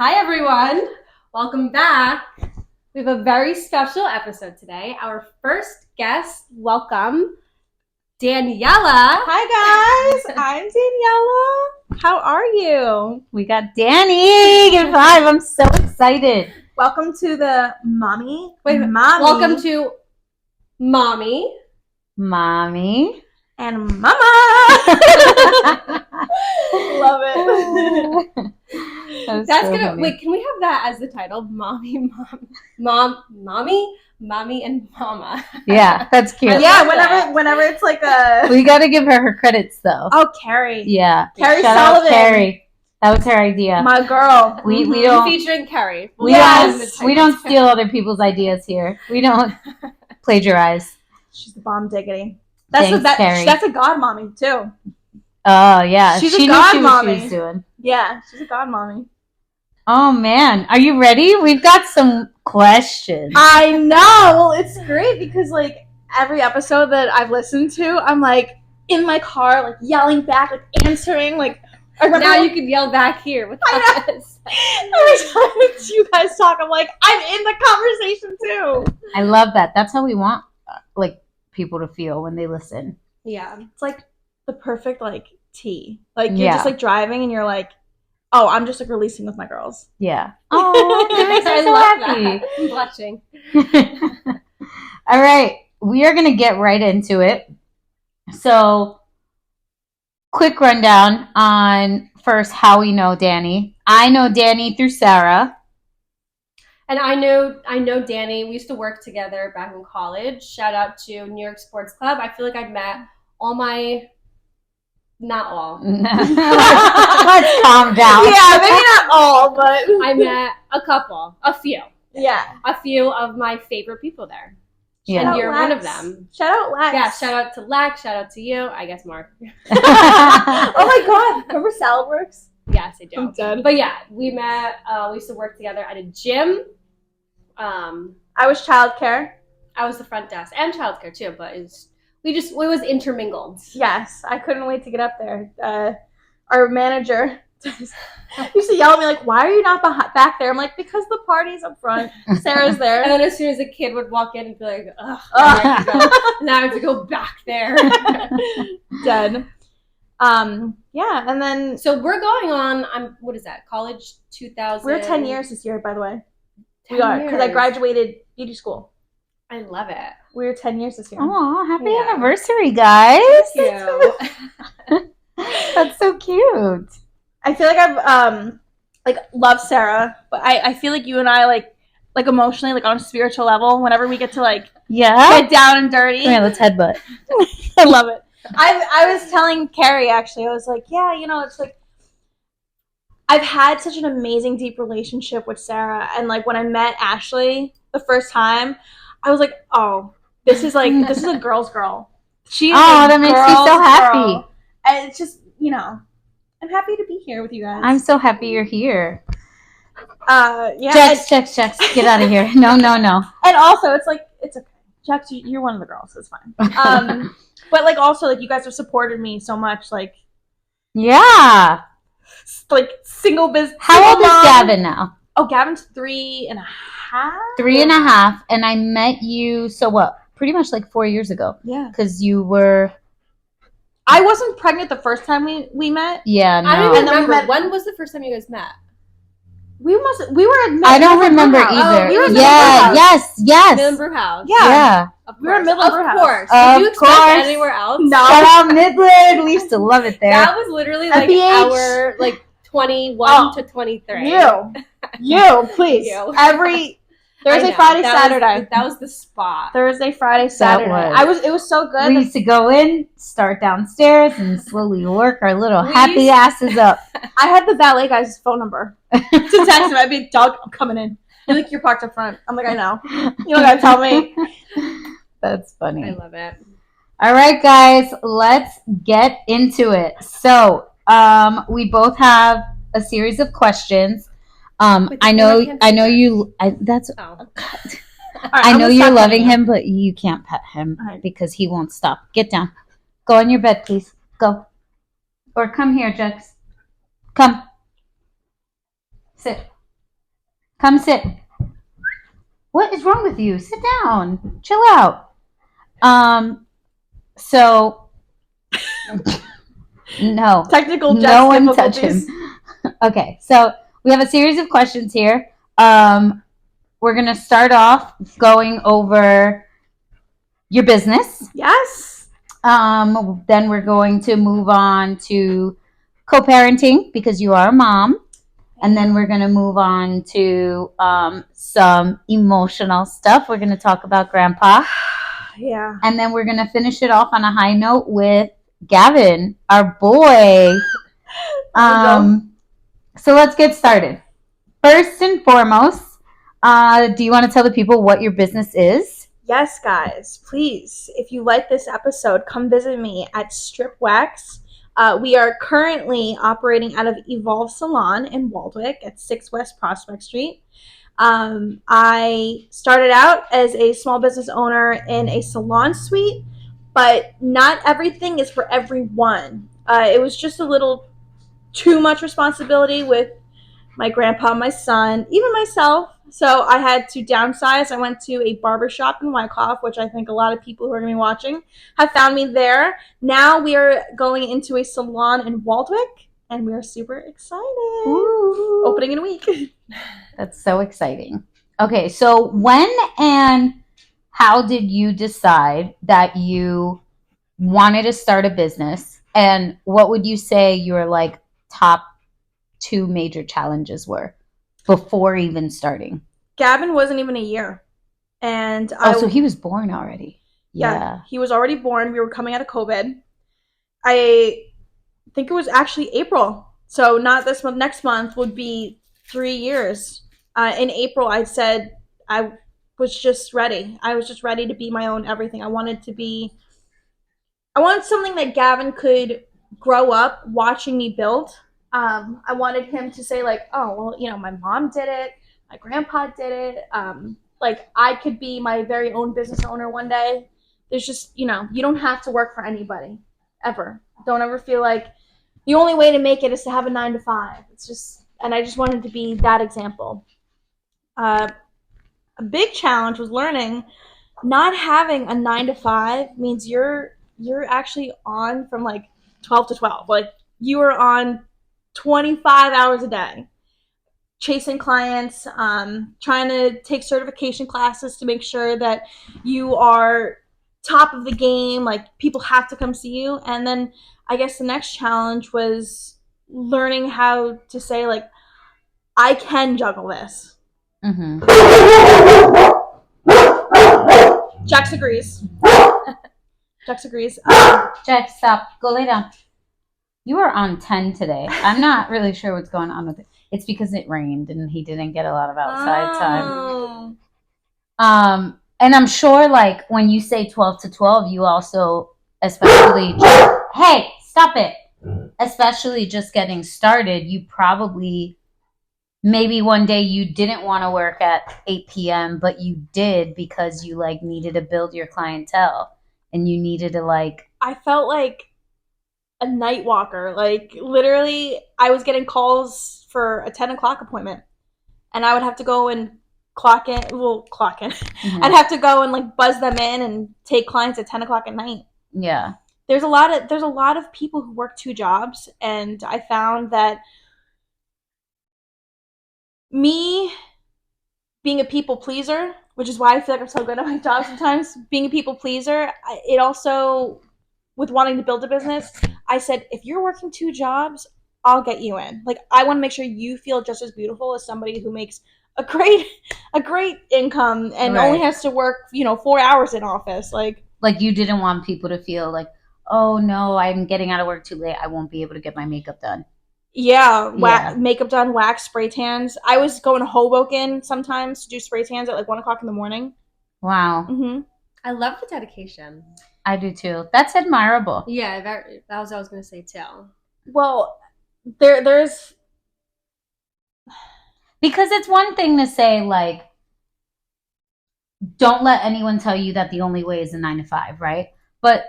Hi, everyone. Welcome back. We have a very special episode today. Our first guest, welcome, Daniela. Hi, guys. I'm Daniela. How are you? We got Danny. Good vibe. I'm so excited. Welcome to the Mommy. Mommy. Welcome to Mommy. Mommy. And Mama. Love it. That's so gonna funny. Wait, can we have that as the title? Mommy, Mommy, and Mama. Yeah, that's cute. Whenever it's like a... We got to give her credits, though. Oh, Carrie. Yeah. Carrie Shout Sullivan. Out Carrie. That was her idea. My girl. We don't... Featuring Carrie. We don't steal other people's ideas here. We don't plagiarize. She's the bomb diggity. Carrie. That's a god mommy, too. Oh, yeah. She knew god what mommy. she was doing. Yeah, she's a god mommy. Oh, man. Are you ready? We've got some questions. I know. Well, it's great because, like, every episode that I've listened to, I'm, like, in my car, like, yelling back, like, answering, like... Now you can yell back here with us. Every time you guys talk, I'm like, I'm in the conversation, too. I love that. That's how we want, people to feel when they listen. Yeah. It's, like, the perfect, like, tea. Like, you're just, like, driving and you're like, oh, I'm just, like, releasing with my girls. Yeah. Oh, it makes me so happy. That. I'm blushing. All right. We are going to get right into it. So, quick rundown on first how we know Danny. I know Danny through Sarah. And I know Danny. We used to work together back in college. Shout out to New York Sports Club. I feel like I've met not all. Let's calm down. Yeah, maybe not all, but I met a few. Yeah. A few of my favorite people there. Yeah. And you're one of them. Shout out Lex. Yeah, shout out to Lex, shout out to you. I guess Mark. Oh my god. Remember Saladworks? Yes, I do. I'm dead. But yeah, we met, we used to work together at a gym. I was childcare. I was the front desk and childcare too, but it was intermingled. Yes, I couldn't wait to get up there. Our manager used to yell at me like, "Why are you not back there?" I'm like, "Because the party's up front. Sarah's there." And then as soon as a kid would walk in and be like, "Ugh, now I have to go back there." Dead. Yeah, and then so we're going on. What is that? College 2000. We're 10 years this year, by the way. We are because I graduated beauty school. I love it. We're 10 years this year. Oh, happy anniversary, guys! Thank you. That's so cute. I feel like I've loved Sarah, but I feel like you and I like emotionally, like on a spiritual level, whenever we get to get down and dirty. Yeah, let's headbutt. I love it. I was telling Carrie actually, I was like, yeah, it's like I've had such an amazing deep relationship with Sarah, and like when I met Ashley the first time, I was like, oh, this is a girl's girl. That makes me so happy. Girl. And it's just, I'm happy to be here with you guys. I'm so happy you're here. Yeah. Jex, get out of here. No. And also, it's like, it's okay. Jex, you're one of the girls. It's fine. But like also, like you guys have supported me so much. Like, yeah. Like single business. How old is Gavin now? Oh, Gavin's 3.5. 3.5, and I met you. So what? Pretty much like 4 years ago. Yeah. Because you were. I wasn't pregnant the first time we met. Yeah, no. I don't even remember. When was the first time you guys met? We were at I don't remember either. Oh, we were at yes. Midland Brew House. Yeah. We were at Midland Brew House. Of course. Of Did you expect course. anywhere else? No. Shout out Midland. We used to love it there. That was literally like our 21 to 23. You, please. You. Every Thursday, Friday, Saturday. That was the spot. Thursday, Friday, Saturday. It was so good. We used to go in, start downstairs, and slowly work our little happy asses up. I had the valet guy's phone number to text him. I'd be, "Doug, I'm coming in." He's like, "You're parked up front." I'm like, "I know. You don't gotta tell me." That's funny. I love it. All right, guys, let's get into it. So, we both have a series of questions. I know you. That's. Oh. I know you're loving him, but you can't pet him because he won't stop. Get down. Go on your bed, please. Go. Or come here, Jex. Come. Sit. Come sit. What is wrong with you? Sit down. Chill out. So no. Technical No one touch difficulties. him. Okay, so we have a series of questions here. We're gonna start off going over your business. Yes. Then we're going to move on to co-parenting because you are a mom. And then we're going to move on to some emotional stuff. We're going to talk about grandpa. Yeah. And then we're going to finish it off on a high note with Gavin, our boy. So let's get started. First and foremost, do you want to tell the people what your business is? Yes, guys. Please, if you like this episode, come visit me at Strip Wax. We are currently operating out of Evolve Salon in Waldwick at 6 West Prospect Street. I started out as a small business owner in a salon suite, but not everything is for everyone. It was just a little too much responsibility with my grandpa, my son, even myself. So I had to downsize. I went to a barbershop in Wyckoff, which I think a lot of people who are going to be watching have found me there. Now we are going into a salon in Waldwick, and we are super excited. Ooh. Opening in a week. That's so exciting. Okay, so when and how did you decide that you wanted to start a business? And what would you say your like top 2 major challenges were before even starting? Gavin wasn't even a year. And so he was born already. Yeah, he was already born. We were coming out of COVID. I think it was actually April. So not this month. Next month would be 3 years. In April, I said I was just ready. I was just ready to be my own everything. I wanted something that Gavin could grow up watching me build. I wanted him to say like, oh, well, you know, my mom did it. My grandpa did it. Like I could be my very own business owner one day. There's just, you know, you don't have to work for anybody ever. Don't ever feel like the only way to make it is to have a 9 to 5. It's just, and I just wanted to be that example. A big challenge was learning not having a 9 to 5 means you're actually on from like 12 to 12. Like you are on 25 hours a day chasing clients, trying to take certification classes to make sure that you are top of the game. Like people have to come see you. And then I guess the next challenge was learning how to say like, I can juggle this. Mm-hmm. Jax agrees. Jax agrees. Jax, stop. Go lay down. You are on 10 today. I'm not really sure what's going on with it. It's because it rained and he didn't get a lot of outside time. And I'm sure like when you say 12 to 12, you also especially hey, stop it. Especially just getting started, you probably maybe one day you didn't want to work at 8 p.m., but you did because you like needed to build your clientele and you needed to like. I felt like a night walker. Like literally I was getting calls for a 10 o'clock appointment and I would have to go and clock in. Mm-hmm. I'd have to go and like buzz them in and take clients at 10 o'clock at night. Yeah. There's a lot of people who work 2 jobs, and I found that me being a people pleaser, which is why I feel like I'm so good at my job sometimes, being a people pleaser, it also, with wanting to build a business, I said, if you're working 2 jobs, I'll get you in. Like, I want to make sure you feel just as beautiful as somebody who makes a great income and only has to work, 4 hours in office. Like you didn't want people to feel like, oh no, I'm getting out of work too late. I won't be able to get my makeup done. Yeah, makeup done, wax, spray tans. I was going to Hoboken sometimes to do spray tans at like 1 o'clock in the morning. Wow. Mm-hmm. I love the dedication. I do too. That's admirable. Yeah, that was what I was going to say too. Well, there's... Because it's one thing to say like, don't let anyone tell you that the only way is a 9 to 5, right? But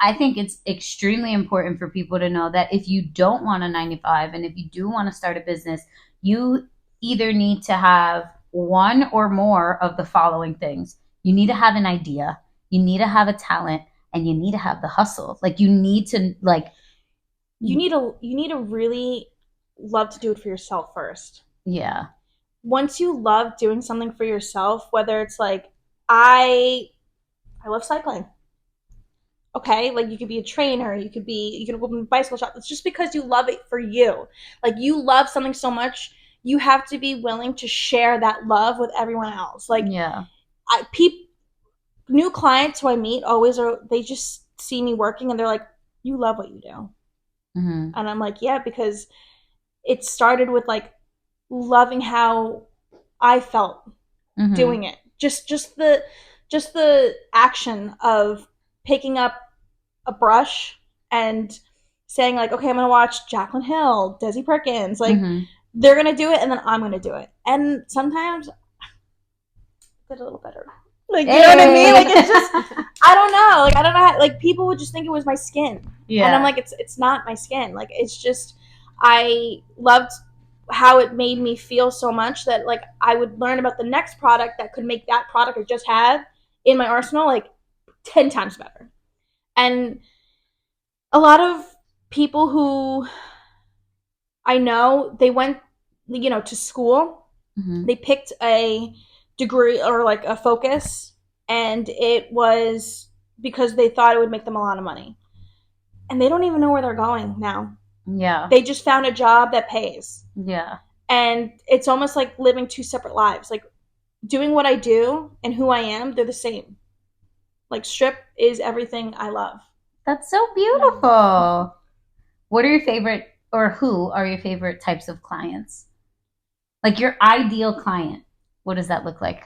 I think it's extremely important for people to know that if you don't want a 9 to 5 and if you do want to start a business, you either need to have one or more of the following things. You need to have an idea, you need to have a talent, and you need to have the hustle. Like, you need to, like, you need to really love to do it for yourself first. yeah. Once you love doing something for yourself, whether it's like I love cycling. Okay, like you could be a trainer, you can open a bicycle shop. It's just because you love it for you. Like, you love something so much, you have to be willing to share that love with everyone else. Like, Yeah. New clients who I meet they just see me working and they're like, "You love what you do," Mm-hmm. and I'm like, "Yeah," because it started with like loving how I felt Mm-hmm. doing it. Just the action of picking up a brush and saying like, okay, I'm gonna watch Jaclyn Hill, Desi Perkins, like Mm-hmm. they're gonna do it and then I'm gonna do it. And sometimes I did a little better. Like, you know what I mean? Like, it's just I don't know. Like, I don't know how, like, people would just think it was my skin. Yeah. And I'm like, it's not my skin. Like, it's just I loved how it made me feel so much that like I would learn about the next product that could make that product I just had in my arsenal like 10 times better. And a lot of people who I know, they went, to school. Mm-hmm. They picked a degree or like a focus, and it was because they thought it would make them a lot of money. And they don't even know where they're going now. Yeah. They just found a job that pays. Yeah. And it's almost like living two separate lives. Like, doing what I do and who I am, they're the same. Like, strip is everything I love. That's so beautiful. What are your favorite, or who are your favorite types of clients? Like, your ideal client. What does that look like?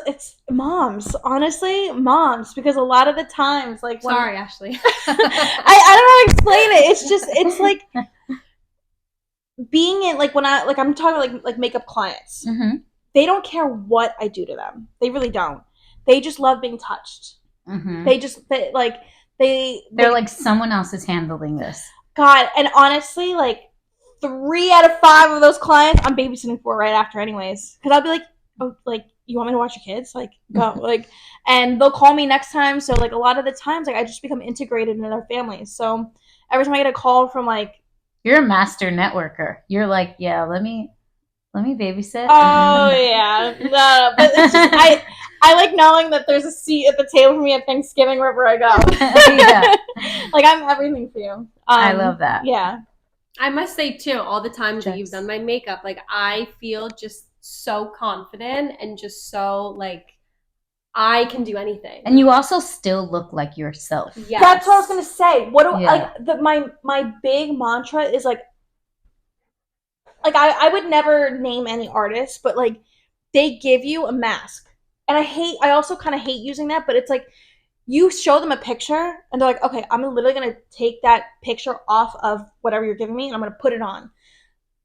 It's moms, honestly, moms, because a lot of the times, like, sorry, Ashley, I don't know how to explain it. It's like being in, like, when I'm talking like makeup clients, Mm-hmm. they don't care what I do to them. They really don't. They just love being touched. Mm-hmm. They're like, someone else is handling this. God, and honestly, like 3 out of 5 of those clients I'm babysitting for right after, anyways, because I'll be like, oh, like, you want me to watch your kids? Like, go. Like, and they'll call me next time. So like a lot of the times, like, I just become integrated into their families. So every time I get a call from like, you're a master networker. You're like, yeah, let me babysit. Oh yeah, no, but it's just I like knowing that there's a seat at the table for me at Thanksgiving wherever I go. Yeah. Like, I'm everything for you. I love that. Yeah. I must say too, all the times that you've done my makeup, like, I feel just so confident and just so like I can do anything. And you also still look like yourself. Yes. That's what I was gonna say. What do Yeah. like my big mantra is like I would never name any artists, but like, they give you a mask. And I also kind of hate using that, but it's like, you show them a picture and they're like, okay, I'm literally going to take that picture off of whatever you're giving me and I'm going to put it on.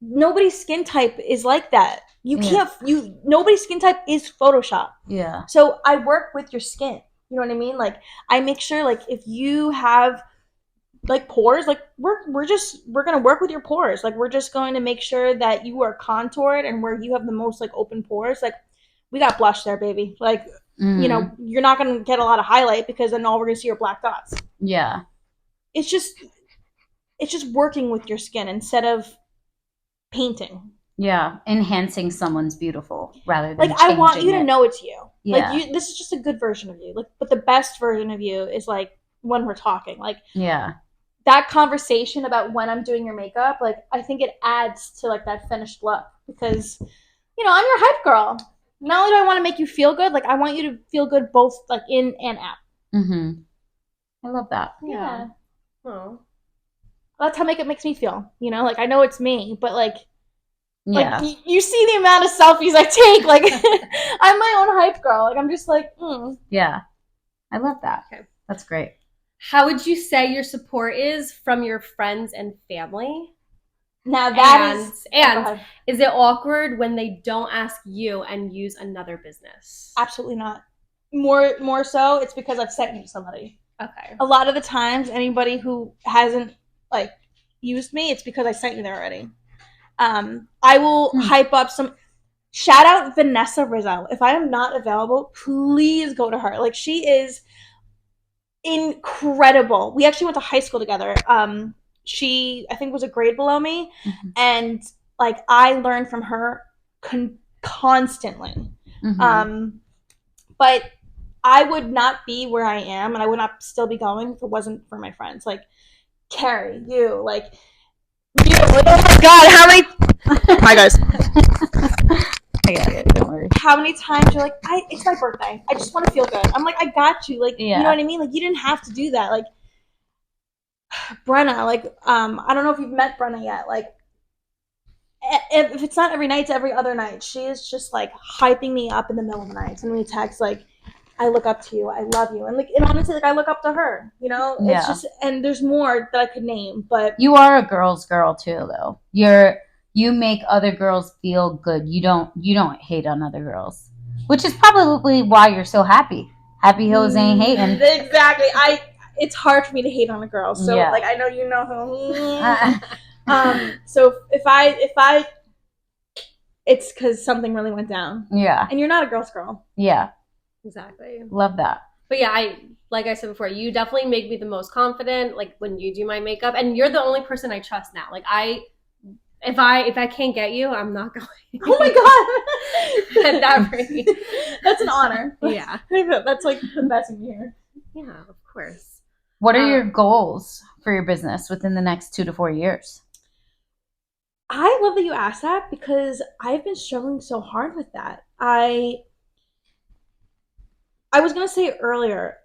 Nobody's skin type is like that. Nobody's skin type is Photoshop. Yeah. So I work with your skin. You know what I mean? Like, I make sure, like, if you have like pores, like, we're going to work with your pores. Like, we're just going to make sure that you are contoured, and where you have the most like open pores, like, we got blush there, baby. Like, you're not going to get a lot of highlight, because then all we're going to see are black dots. Yeah. It's just working with your skin instead of painting. Yeah. Enhancing someone's beautiful rather than like, I want you to it. know it's you. Yeah. Like, this is just a good version of you. Like, but the best version of you is like when we're talking. Like, yeah. That conversation about when I'm doing your makeup, like, I think it adds to like that finished look, because I'm your hype girl. Not only do I want to make you feel good, like, I want you to feel good both like in and out. Mm-hmm. I love that. Yeah. Oh. That's how makeup makes me feel. Like, I know it's me, but like, yeah. like you see the amount of selfies I take. Like, I'm my own hype girl. Like, I'm just like, Yeah. I love that. Okay. That's great. How would you say your support is from your friends and family? Now that and is it awkward when they don't ask you and use another business? Absolutely not. More so, it's because I've sent you to somebody. Okay. A lot of the times, anybody who hasn't like used me, it's because I sent you there already. I will hype up some. Shout out Vanessa Rizzo. If I am not available, please go to her. Like, she is incredible. We actually went to high school together. She, I think, was a grade below me, and like I learned from her constantly. But I would not be where I am, and I would not still be going if it wasn't for my friends. Like Carrie, you, like you. Like, oh my god, how many? Hi guys. I got it. Don't worry. How many times you're like, it's my birthday. I just want to feel good. I'm like, I got you. Like, you know what I mean? Like, you didn't have to do that. Like, Brenna, like, I don't know if you've met Brenna yet. Like, if it's not every night, it's every other night. She is just like hyping me up in the middle of the night. And we text like, I look up to you. I love you. And like, and honestly, like I look up to her. You know, it's just, and there's more that I could name. But you are a girl's girl too, though. You make other girls feel good. You don't hate on other girls, which is probably why you're so happy. Happy Hills ain't hating. Exactly. It's hard for me to hate on a girl. So like I know you know who. So if I it's because something really went down. Yeah. And you're not a girl's girl. Yeah. Exactly. Love that. But yeah, like I said before, you definitely make me the most confident, like when you do my makeup, and you're the only person I trust now. Like if I can't get you, I'm not going. Oh my god. At that rate. That's an honor. Yeah. That's like the best thing to hear. Yeah, of course. What are your goals for your business within the next 2 to 4 years? I love that you asked that because I've been struggling so hard with that. I was gonna say earlier,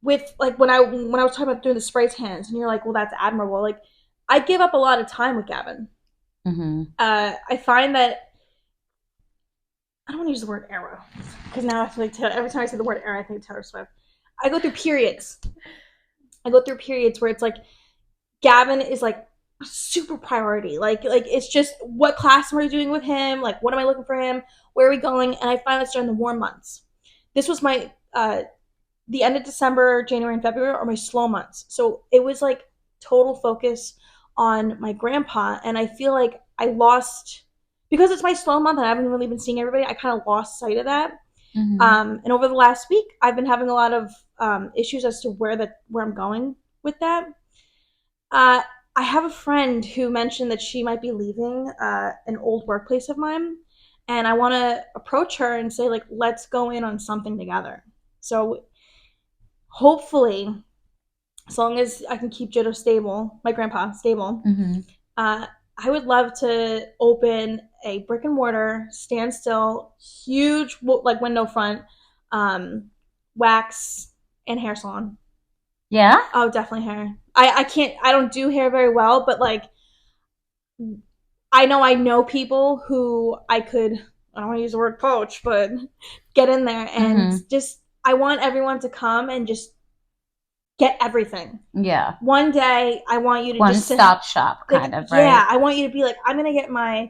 with like when I was talking about doing the spray tans, and you're like, well, that's admirable. Like, I give up a lot of time with Gavin. I find that I don't want to use the word era because now I feel like every time I say the word era, I think of Taylor Swift. I go through periods. Where it's like Gavin is like a super priority. Like it's just what class am I doing with him? Like what am I looking for him? Where are we going? And I find that's during the warm months. This was my the end of December, January, and February are my slow months. So it was like total focus on my grandpa, and I feel like I lost because it's my slow month and I haven't really been seeing everybody. I kind of lost sight of that. And over the last week, I've been having a lot of issues as to where I'm going with that. I have a friend who mentioned that she might be leaving an old workplace of mine, and I want to approach her and say, like, let's go in on something together. So hopefully, as long as I can keep Jitto stable, my grandpa stable, I would love to open a brick and mortar, standstill, huge like window front, wax and hair salon. Yeah? Oh, definitely hair. I don't do hair very well, but like I know people who I don't want to use the word poach, but get in there and just I want everyone to come and just get everything. Yeah. One day I want you to one just stop shop kind of, right? Yeah, I want you to be like, I'm gonna get my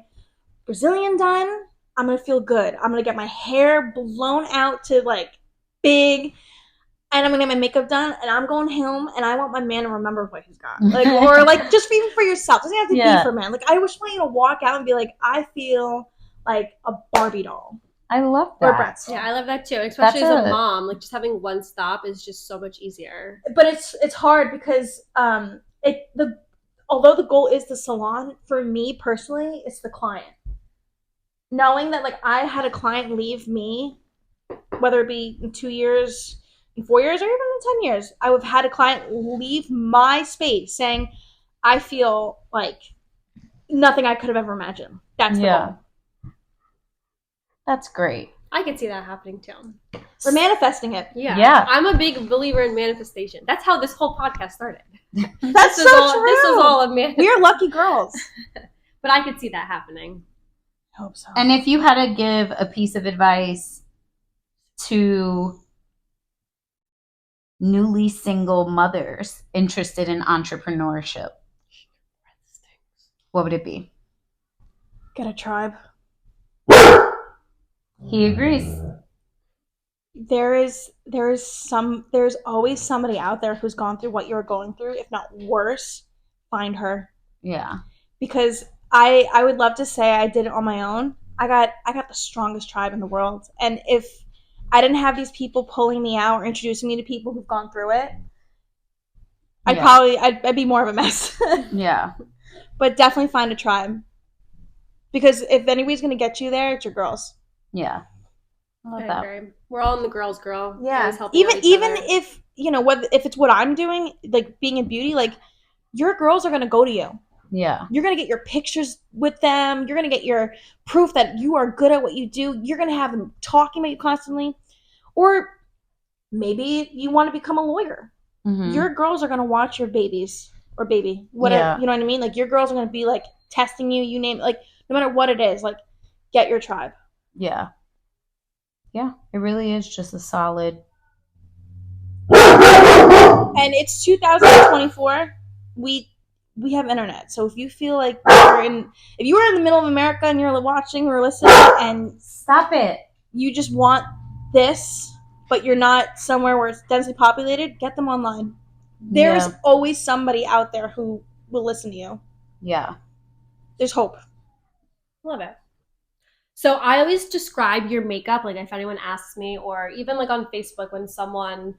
Brazilian done. I'm gonna feel good. I'm gonna get my hair blown out to like big, and I'm gonna get my makeup done, and I'm going home, and I want my man to remember what he's got. Like, or like just even for yourself. It doesn't have to be for man. Like, I just want you to walk out and be like, I feel like a Barbie doll. I love that. Or Bratz. Yeah, I love that too. Especially as a mom, like just having one stop is just so much easier. But it's hard because although the goal is the salon, for me personally, it's the client. Knowing that like I had a client leave me, whether it be in 2 years, in 4 years, or even in 10 years, I would have had a client leave my space saying, I feel like nothing I could have ever imagined. That's the goal. That's great. I can see that happening too. We're manifesting it. Yeah. I'm a big believer in manifestation. That's how this whole podcast started. That's so true. This is all a manifestation. We are lucky girls. But I could see that happening. I hope so. And if you had to give a piece of advice to newly single mothers interested in entrepreneurship, what would it be? Get a tribe. He agrees. there's always somebody out there who's gone through what you're going through, if not worse. Find her. Yeah. Because I would love to say I did it on my own. I got the strongest tribe in the world, and if I didn't have these people pulling me out or introducing me to people who've gone through it, I'd be more of a mess. Yeah. But definitely find a tribe, because if anybody's gonna get you there, it's your girls. Yeah. I love that. Agree. We're all in the girls' girl. Yeah. Always helping Even out each other. if if it's what I'm doing, like being in beauty, like your girls are gonna go to you. Yeah. You're going to get your pictures with them. You're going to get your proof that you are good at what you do. You're going to have them talking about you constantly. Or maybe you want to become a lawyer. Mm-hmm. Your girls are going to watch your babies or baby. Whatever. Yeah. You know what I mean? Like, your girls are going to be, like, testing you. You name it. Like, no matter what it is, like, get your tribe. Yeah. Yeah. It really is just a solid. And it's 2024. We have internet, so if you feel like if you are in the middle of America and you're watching or listening and stop it, you just want this, but you're not somewhere where it's densely populated, get them online. There's always somebody out there who will listen to you. Yeah, there's hope. Love it. So I always describe your makeup, like if anyone asks me, or even like on Facebook when someone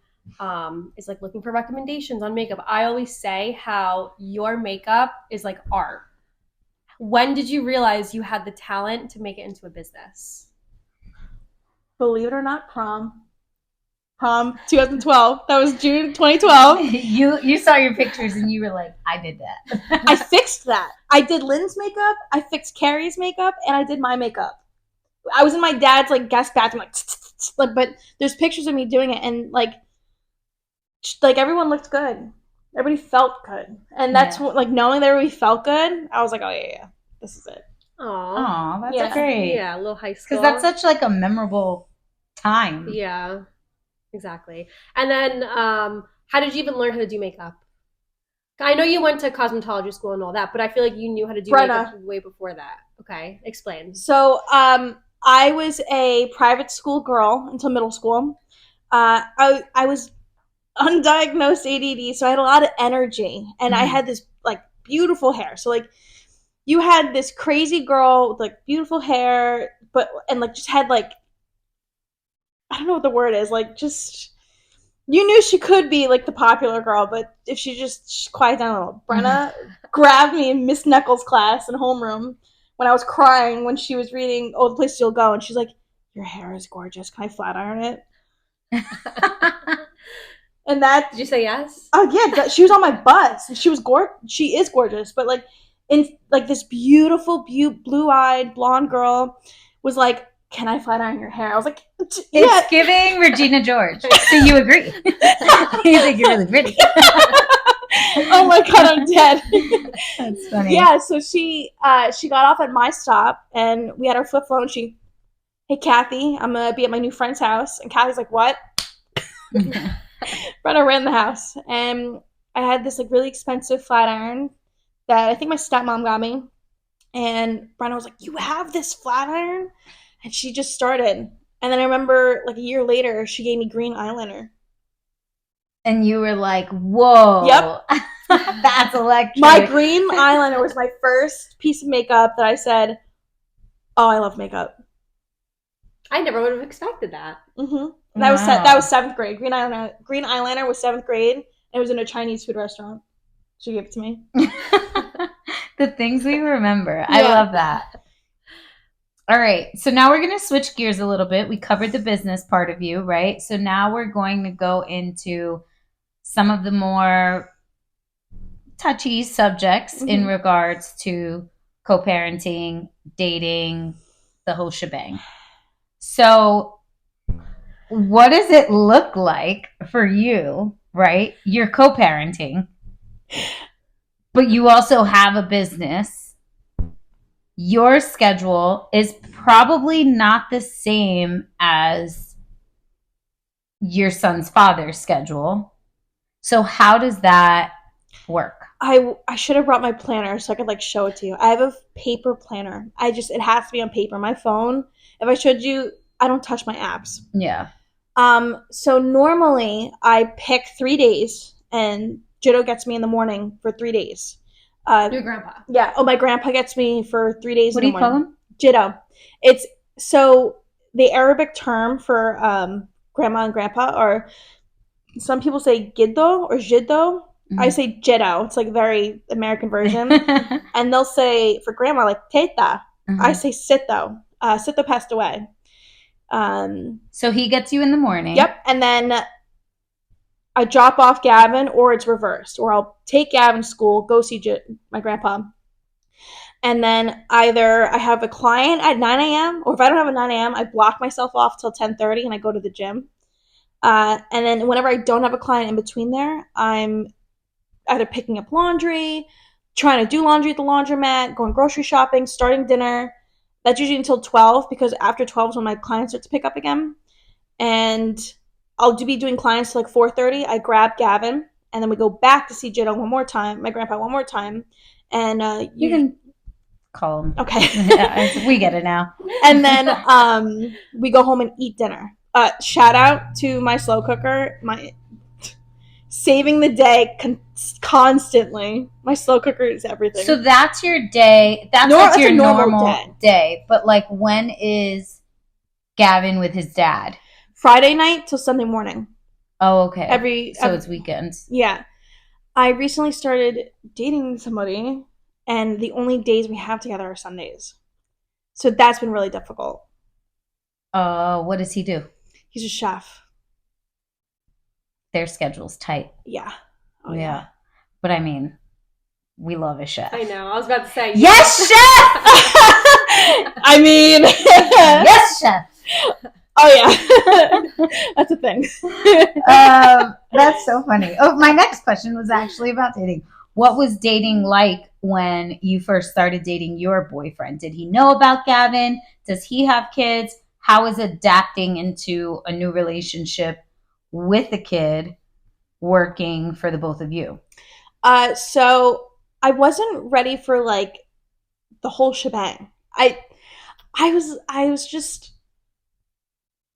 is like looking for recommendations on makeup, I always say how your makeup is like art. When did you realize you had the talent to make it into a business? Believe it or not, prom 2012. That was June 2012. You saw your pictures and you were like, I did that. I fixed that. I did Lynn's makeup, I fixed Carrie's makeup, and I did my makeup. I was in my dad's like guest bathroom, like, but there's pictures of me doing it, and like everyone looked good. Everybody felt good, and that's what, like, knowing that everybody felt good, I was like, oh yeah, this is it. Aw, that's great. Yeah, a little high school. Because that's such like a memorable time. Yeah, exactly. And then, how did you even learn how to do makeup? I know you went to cosmetology school and all that, but I feel like you knew how to do makeup way before that. Okay, explain. So, I was a private school girl until middle school. I was undiagnosed ADD, so I had a lot of energy, and I had this like beautiful hair. So like, you had this crazy girl with like beautiful hair, and like just had like, I don't know what the word is, like just, you knew she could be like the popular girl, but if she just quiet down a little. Brenna grabbed me in Miss Knuckles' class in homeroom when I was crying when she was reading Oh, the Place You'll Go, and she's like, your hair is gorgeous, can I flat iron it? And that, did you say yes? Oh yeah, she was on my bus. She is gorgeous, but like, in like this beautiful blue-eyed blonde girl was like, can I flat iron your hair? I was like, yeah. It's giving Regina George. So you agree? You think you're really pretty. Oh my god, I'm dead. That's funny. Yeah, so she got off at my stop, and we had our flip phone. Hey Kathy, I'm gonna be at my new friend's house, and Kathy's like, what? Brenna ran the house, and I had this like really expensive flat iron that I think my stepmom got me, and Brenna was like, you have this flat iron? And she just started, and then I remember like a year later she gave me green eyeliner, and you were like, whoa. Yep. That's electric. My green eyeliner was my first piece of makeup that I said, oh, I love makeup. I never would have expected that. Mm-hmm. That was 7th grade. Green eyeliner was 7th grade. And it was in a Chinese food restaurant. She gave it to me. The things we remember. Yeah. I love that. All right. So now we're going to switch gears a little bit. We covered the business part of you, right? So now we're going to go into some of the more touchy subjects in regards to co-parenting, dating, the whole shebang. So what does it look like for you, right? You're co-parenting, but you also have a business. Your schedule is probably not the same as your son's father's schedule. So how does that work? I should have brought my planner so I could like show it to you. I have a paper planner. It has to be on paper. My phone, if I showed you, I don't touch my apps. Yeah. So normally I pick 3 days, and Jiddo gets me in the morning for 3 days. Your grandpa. Yeah. Oh, my grandpa gets me for 3 days What in do the you call morning. him? Jiddo. It's so the Arabic term for grandma and grandpa are, some people say giddo or jiddo. I say jiddo. It's like very American version. And they'll say for grandma like teta. I say sitto. Sitto passed away. So he gets you in the morning. Yep. And then I drop off Gavin, or it's reversed, or I'll take Gavin to school, go see my grandpa. And then either I have a client at 9 a.m., or if I don't have a 9 a.m., I block myself off till 10:30 and I go to the gym. And then whenever I don't have a client in between there, I'm either picking up laundry, trying to do laundry at the laundromat, going grocery shopping, starting dinner. That's usually until 12, because after 12 is when my clients start to pick up again. And I'll be doing clients till like 4:30. I grab Gavin, and then we go back to see Jiddo one more time, my grandpa one more time. And you can call him. Okay. Yeah, we get it now. And then we go home and eat dinner. Shout out to my slow cooker, my saving the day constantly. My slow cooker is everything. So that's your day. That's like your normal day. But like, when is Gavin with his dad? Friday night till Sunday morning. Oh, okay. So it's weekends. Yeah. I recently started dating somebody, and the only days we have together are Sundays. So that's been really difficult. What does he do? He's a chef. Their schedule's tight. Yeah. Oh, yeah. But I mean, we love a chef. I know. I was about to say. Yes, chef! I mean. Yes, chef! Oh, yeah. That's a thing. That's so funny. Oh, my next question was actually about dating. What was dating like when you first started dating your boyfriend? Did he know about Gavin? Does he have kids? How is adapting into a new relationship with a kid working for the both of you? So I wasn't ready for like the whole shebang. I was just...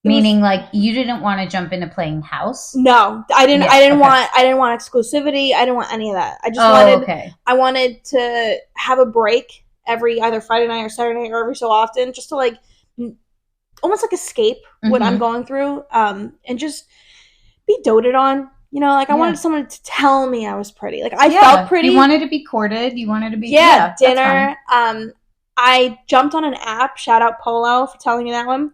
Meaning, like, you didn't want to jump into playing house? No, I didn't. Yeah, I didn't want exclusivity. I didn't want any of that. I just I wanted to have a break every either Friday night or Saturday night, or every so often, just to like almost like escape what I'm going through, and just be doted on. You know, like I wanted someone to tell me I was pretty. Like I felt pretty. You wanted to be courted. You wanted to be dinner. I jumped on an app. Shout out Polo for telling me that one.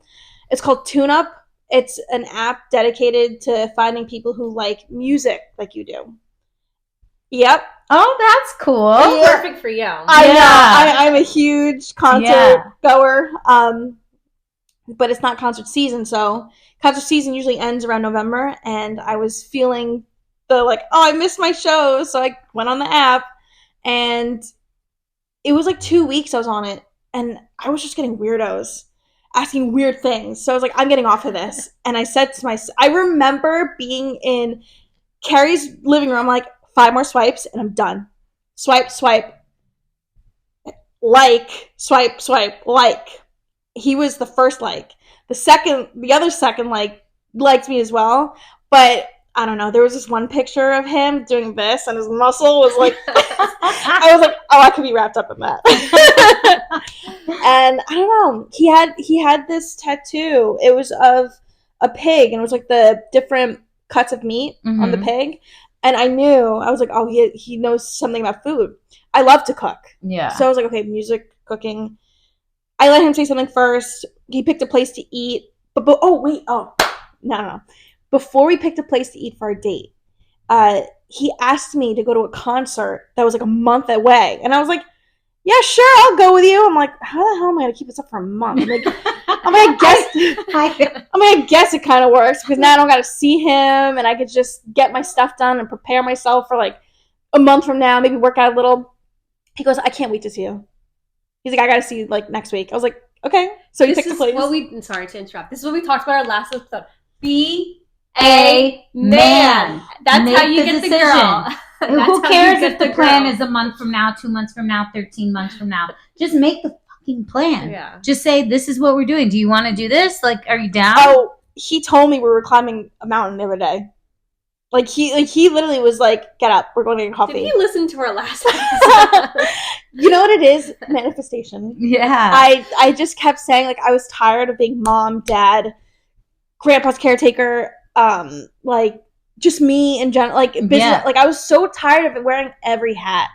It's called Tune Up. It's an app dedicated to finding people who like music like you do. Yep. Oh, that's cool. That's perfect for you. I know. I'm a huge concert goer. But it's not concert season, so concert season usually ends around November, and I was feeling the like, oh, I missed my show, so I went on the app, and it was like 2 weeks I was on it, and I was just getting weirdos asking weird things. So I was like, I'm getting off of this. And I said to myself, I remember being in Carrie's living room, like 5 more swipes and I'm done. Swipe, swipe, like, swipe, swipe, like. He was the first like. The other second like liked me as well. But I don't know. There was this one picture of him doing this, and his muscle was like, I was like, oh, I could be wrapped up in that. And I don't know. He had this tattoo. It was of a pig, and it was like the different cuts of meat on the pig. And I was like, oh, he knows something about food. I love to cook. Yeah. So I was like, okay, music, cooking. I let him say something first. He picked a place to eat. But no. Before we picked a place to eat for our date, he asked me to go to a concert that was like a month away. And I was like, yeah, sure, I'll go with you. I'm like, how the hell am I going to keep this up for a month? I guess it kind of works, because now I don't got to see him, and I could just get my stuff done and prepare myself for like a month from now, maybe work out a little. He goes, I can't wait to see you. He's like, I got to see you like next week. I was like, okay. So he picked the place. Sorry to interrupt. This is what we talked about our last episode. Be a man. That's how you get the girl. Who cares if the plan is a month from now, 2 months from now, 13 months from now? Just make the fucking plan. Yeah. Just say, this is what we're doing. Do you want to do this? Like, are you down? Oh, he told me we were climbing a mountain the other day. Like he literally was like, "Get up, we're going to get coffee." Did he listen to our last episode? You know what it is? Manifestation. Yeah. I just kept saying, like, I was tired of being mom, dad, grandpa's caretaker, like just me in general, like business. Yeah. Like I was so tired of wearing every hat.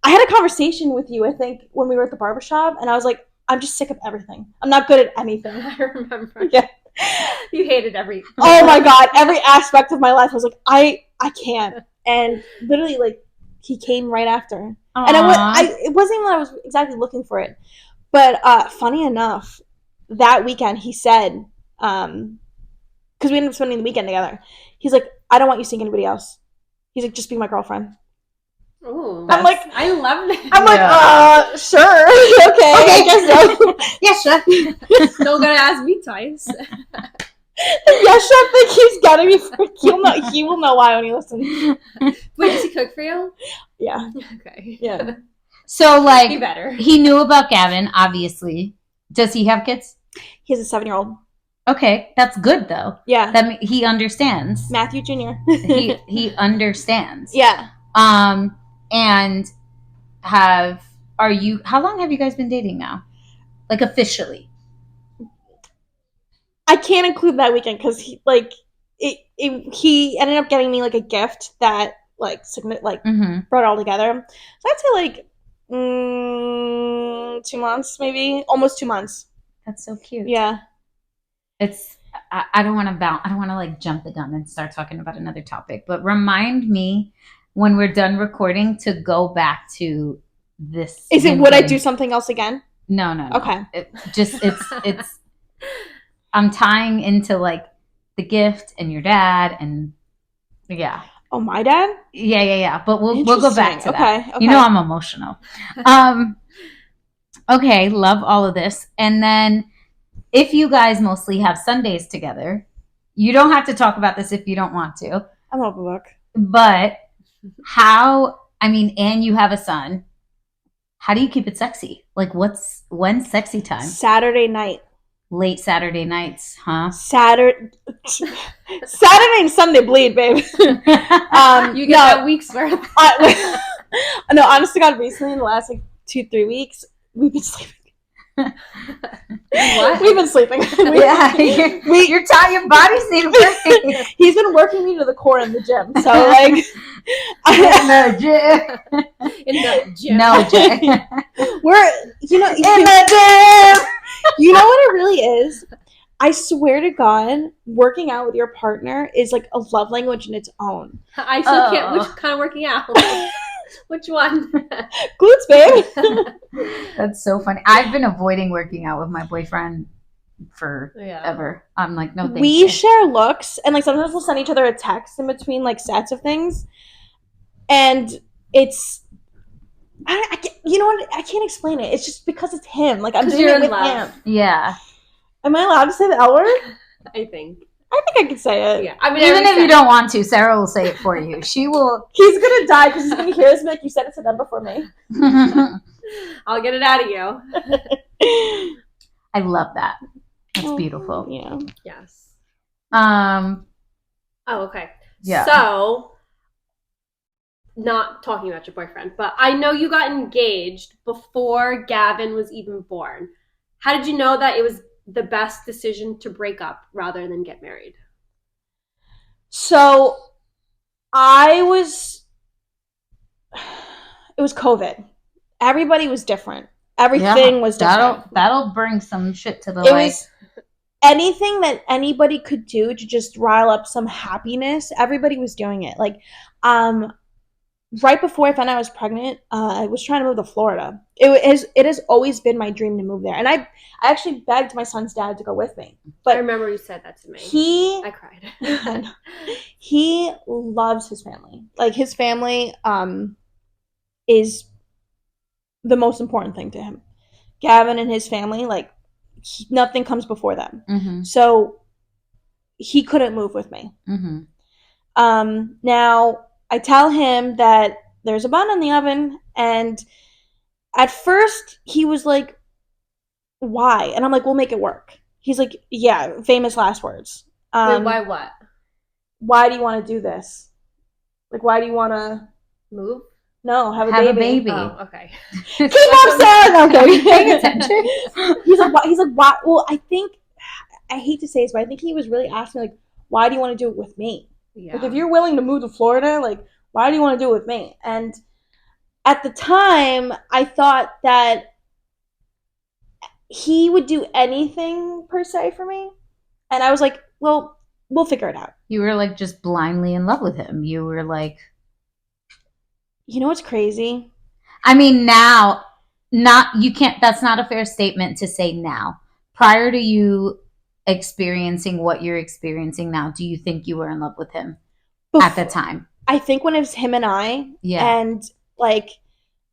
I had a conversation with you, I think, when we were at the barbershop, and I was like, I'm just sick of everything. I'm not good at anything. I remember. Yeah. You hated every. Oh my god, every aspect of my life. I was like, I can't. And literally, like, he came right after. Aww. And it wasn't even that I was exactly looking for it. But funny enough, that weekend he said, because we ended up spending the weekend together, he's like, I don't want you seeing anybody else. He's like, just be my girlfriend. Ooh, I'm like, I love it. I'm like, sure, okay, I guess so. Yeah, sure. Don't gotta ask me twice. Yes, chef that keeps getting me. He will know why when he listens. Wait, does he cook for you? Yeah. Okay. Yeah. So, Be like, better. he knew about Gavin, obviously. Does he have kids? He has a 7-year-old. Okay, that's good though. Yeah. That he understands. Matthew Jr. he understands. Yeah. And how long have you guys been dating now? Like officially? I can't include that weekend because he ended up getting me like a gift that brought it all together. So I'd say like 2 months, maybe almost 2 months. That's so cute. Yeah. It's I don't want to like jump the gun and start talking about another topic, but remind me when we're done recording to go back to this. Is it would I do something else again? No. Okay. It's I'm tying into like the gift and your dad and yeah. Oh, my dad? Yeah. But we'll go back to that. Okay. You know I'm emotional. Okay, love all of this. And then if you guys mostly have Sundays together, you don't have to talk about this if you don't want to. I'm open book. But and you have a son. How do you keep it sexy? Like when's sexy time? Saturday night. Late Saturday nights, huh? Saturday and Sunday bleed, babe. You get that week's worth. No, honest to God, recently in the last like 2-3 weeks, we've been sleeping. What? We've been sleeping. Your body's need a break. He's been working me to the core in the gym. So like in the gym. In the gym. No, Jay. We're in the gym. You know what it really is? I swear to God, working out with your partner is like a love language in its own. I still can't. Which kind of working out? Which one? Glutes, babe. That's so funny. I've been avoiding working out with my boyfriend forever. I'm like, no, thank we you. share looks, and like sometimes we'll send each other a text in between like sets of things, and it's. You know what? I can't explain it. It's just because it's him. Like I'm doing it with him. Yeah. Am I allowed to say the L word? I think I can say it. Yeah. I mean, even if you don't want to, Sarah will say it for you. She will. He's gonna die because he's gonna hear this and be like, you said it to them before me. I'll get it out of you. I love that. That's beautiful. Yeah. Yes. Oh, okay. Yeah. So, not talking about your boyfriend, but I know you got engaged before Gavin was even born. How did you know that it was the best decision to break up rather than get married? So, it was COVID. Everybody was different. Everything was different. That'll bring some shit to the light. It light. was anything that anybody could do to just rile up some happiness. Everybody was doing it. Like, right before I found out I was pregnant, I was trying to move to Florida. It has always been my dream to move there. And I actually begged my son's dad to go with me. But I remember you said that to me. I cried. He loves his family. Like, his family is the most important thing to him. Gavin and his family, like, nothing comes before them. Mm-hmm. So he couldn't move with me. Mm-hmm. Now, I tell him that there's a bun in the oven, and at first he was like, why? And I'm like, we'll make it work. He's like, yeah, famous last words. Wait, why what? Why do you want to do this? Like, why do you want to Move? no have Have a a baby? baby. Oh, okay. Keep up, Sarah. No, I'm Are you kidding. paying attention? He's like, why? Well, I think I hate to say this, but I think he was really asking like, why do you want to do it with me? Yeah. Like, if you're willing to move to Florida, like, why do you want to do it with me? And at the time, I thought that he would do anything per se for me, and I was like, well, we'll figure it out. You were like just blindly in love with him. You were like, You know what's crazy? I mean, now, not you can't. That's not a fair statement to say now. Prior to you experiencing what you're experiencing now, do you think you were in love with him at the time? I think when it was him and I, Yeah. and like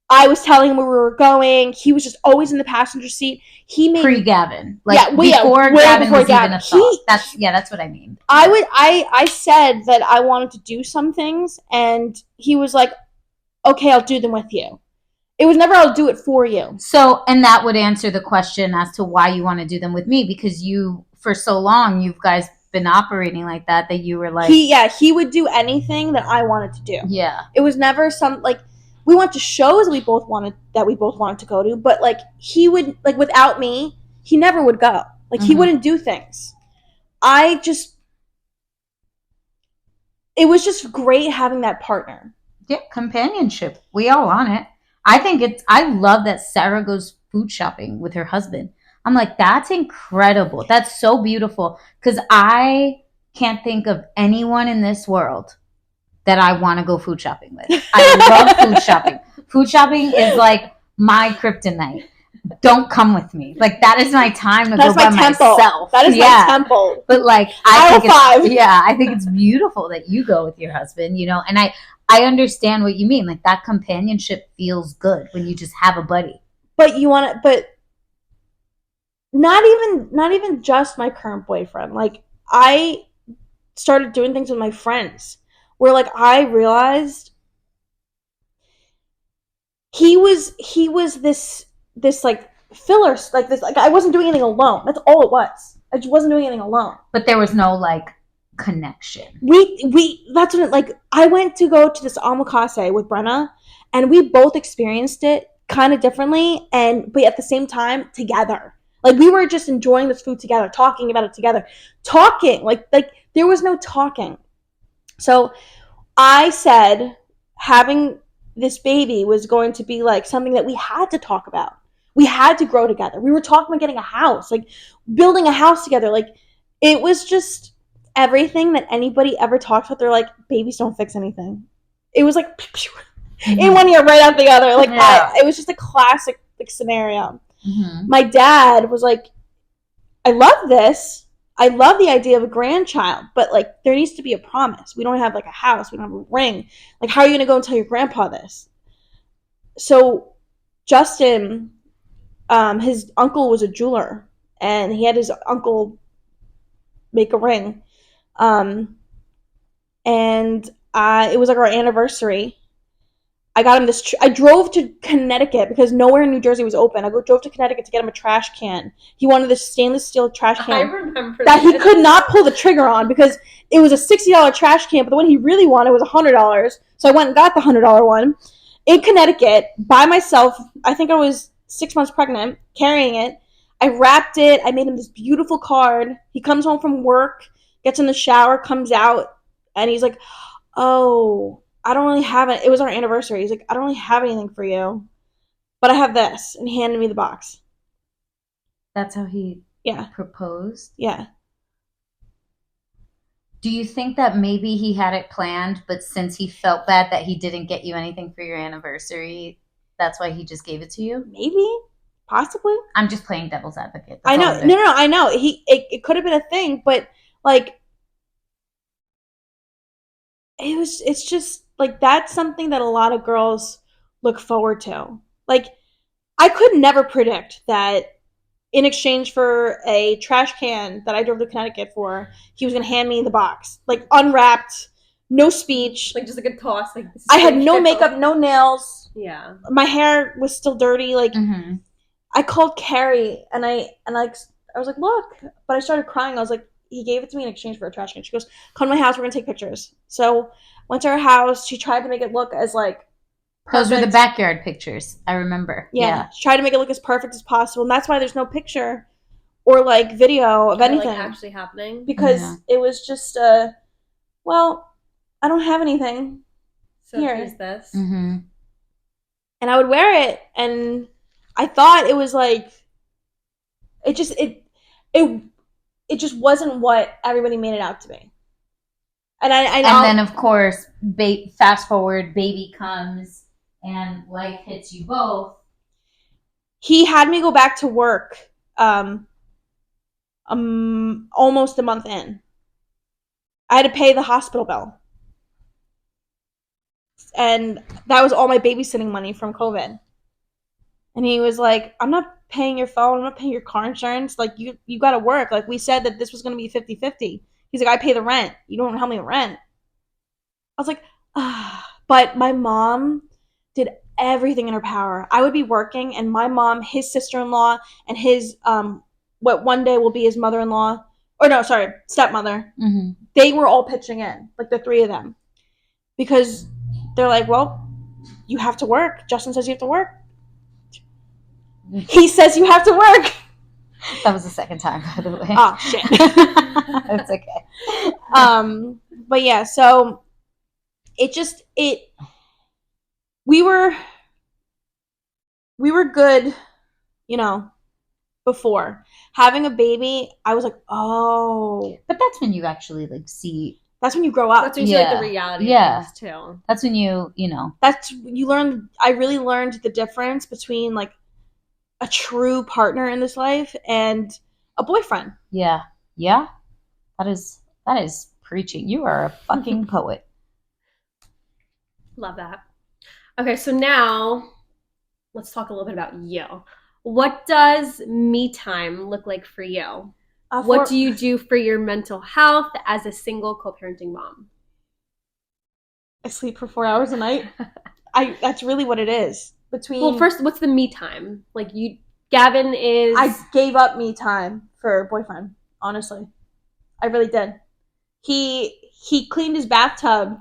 I was telling him where we were going, he was just always in the passenger seat. He made Pre-Gavin, yeah, well, yeah, before way Gavin before was Gavin. even a thought. That's what I mean. I said that I wanted to do some things, and he was like, "Okay, I'll do them with you." It was never I'll do it for you. So, and that would answer the question as to why you want to do them with me, because you, for so long, you guys been operating like that you were like, he would do anything that I wanted to do. Yeah. It was never some like we went to shows that we both wanted to go to, but like he would like without me, he never would go. Like he wouldn't do things. It was just great having that partner. Yeah, companionship. We all on it. I love that Sarah goes food shopping with her husband. I'm like, that's incredible. That's so beautiful. Because I can't think of anyone in this world that I want to go food shopping with. I love food shopping. Food shopping is like my kryptonite. Don't come with me. Like, that is my time to go by myself. That is my temple. But like, I think it's beautiful that you go with your husband, and I understand what you mean. Like, that companionship feels good when you just have a buddy. But not even just my current boyfriend. Like, I started doing things with my friends where like I realized he was this like filler, like this, like I wasn't doing anything alone. That's all it was. I just wasn't doing anything alone. But there was no like connection. That's what like I went to go to this omakase with Brenna, and we both experienced it kind of differently, but at the same time together. Like we were just enjoying this food together, talking about it together, talking like there was no talking. So I said having this baby was going to be like something that we had to talk about. We had to grow together. We were talking about getting a house, like building a house together. Like it was just everything that anybody ever talks about. They're like, babies don't fix anything. It was like in one year right out the other. Like it was just a classic like scenario. Mm-hmm. My dad was like, I love this. I love the idea of a grandchild, but like there needs to be a promise. We don't have like a house. We don't have a ring. Like, how are you going to go and tell your grandpa this? So Justin, his uncle was a jeweler, and he had his uncle make a ring. And it was like our anniversary. I got him this. I drove to Connecticut because nowhere in New Jersey was open. Drove to Connecticut to get him a trash can. He wanted this stainless steel trash can. I remember that he could not pull the trigger on because it was a $60 trash can, but the one he really wanted was $100. So I went and got the $100 one in Connecticut by myself. I think I was 6 months pregnant, carrying it. I wrapped it. I made him this beautiful card. He comes home from work, gets in the shower, comes out, and he's like, "Oh, I don't really have it. It was our anniversary." He's like, "I don't really have anything for you, but I have this," and he handed me the box. That's how he proposed? Yeah. Do you think that maybe he had it planned, but since he felt bad that he didn't get you anything for your anniversary, that's why he just gave it to you? Maybe. Possibly. I'm just playing devil's advocate. I know. No, I know. It could have been a thing, but like it's just like that's something that a lot of girls look forward to. Like I could never predict that in exchange for a trash can that I drove to Connecticut for, he was going to hand me the box, like unwrapped, no speech, like just a good toss. Like I had no makeup, no nails. Yeah, my hair was still dirty. Like I called Carrie and I I was like, look. But I started crying. I was like, he gave it to me in exchange for a trash can. She goes, come to my house. We're going to take pictures. So went to her house. She tried to make it look as like perfect. Those were the backyard pictures. I remember. Yeah. She tried to make it look as perfect as possible. And that's why there's no picture or like video of anything. Like actually happening. Because it was just, well, I don't have anything. So here. Here's this. Mm-hmm. And I would wear it, and I thought it was like, it just wasn't what everybody made it out to be. And and then of course, fast forward, baby comes, and life hits you both. He had me go back to work, almost a month in. I had to pay the hospital bill. And that was all my babysitting money from COVID. And he was like, I'm not paying your phone. I'm not paying your car insurance. Like, you got to work. Like, we said that this was going to be 50-50. He's like, I pay the rent. You don't help me with rent. I was like, ah. But my mom did everything in her power. I would be working, and my mom, his sister-in-law, and his, what one day will be his mother-in-law, or no, sorry, stepmother, they were all pitching in, like the three of them. Because they're like, well, you have to work. Justin says you have to work. He says you have to work. That was the second time, by the way. Oh, shit. It's okay. But yeah, so we were good, you know, before. Having a baby, I was like, oh. But that's when you actually like see. That's when you grow up. That's when you see like the reality of things too. That's when you know. You learn. I really learned the difference between like a true partner in this life and a boyfriend. Yeah. That is preaching. You are a fucking poet. Love that. Okay, so now let's talk a little bit about you. What does me time look like for you? What do you do for your mental health as a single co-parenting mom? I sleep for 4 hours a night. That's really what it is. Well, first, what's the me time? Like Gavin is. I gave up me time for a boyfriend. Honestly, I really did. He cleaned his bathtub